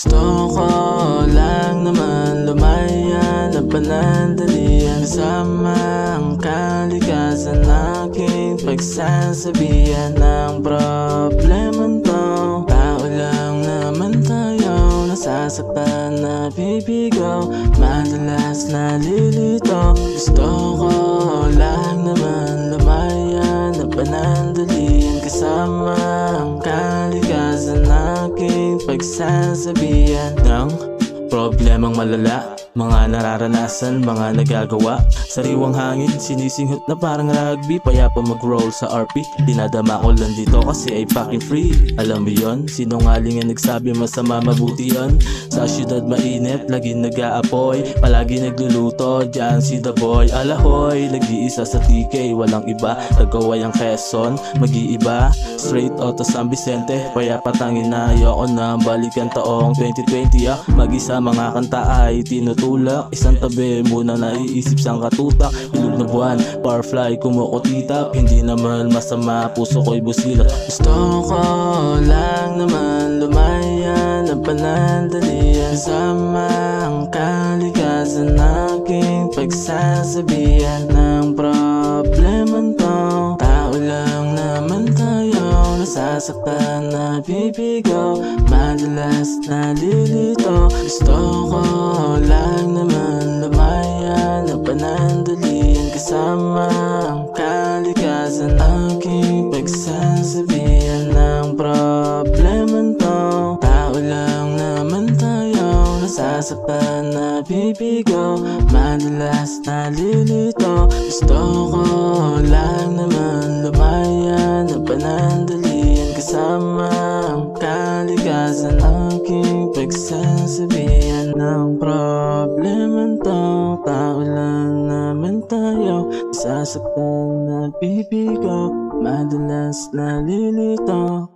Gusto ko lang naman lumaya na panandalian kasama ang kalikasan, aking pagsasabihan ng problemang to. Tao lang naman tayo, nasasaktan, nabibigaw, madalas nalilito. Gusto ko lang naman lumaya na panandalian kasama ang kalikasan, aking pagsasabihan ng problemang malala, mga nararanasan, mga nagagawa. Sariwang hangin, sinisinghot na parang rugby, payapa mag-roll sa RP. Dinadama ko lang dito kasi ay fucking free. Alam mo yon, sinungaling ang nagsabi masama, mabuti yon. Sa syudad mainit, laging nag-aapoy, palagi nagluluto, dyan si the boy Alahoy. Nag-iisa sa TK, walang iba, tagaway ang Quezon, mag-iiba. Straight out of San Vicente, payapa tangin na ayoko na balikan taong 2020. Mag-isa mga kanta ay tinutulak, isang tabi muna naiisip siyang katutak. Bilog na buwan, firefly kumukutitap, hindi naman masama, puso ko'y busilak. Gusto ko lang naman lumaya na panandalian kasama ang kalikasan, aking pagsasabihan ng problemang to. Tao lang naman tayo, nasasaktan, nabibigaw, madalas nalilito. Gusto ko lang naman lumaya na panandalian kasama ang kalikasan, aking pagsasabihan ng problemang to. Tao lang naman tayo, nasasaktan, nabibigaw, madalas nalilito. Gusto ko lang naman lumaya na panandalian kasama ang kalikasan, aking pagsasabihan ng problemang to. Tao lang naman tayo, nasasaktan, nabibigaw, madalas nalilito.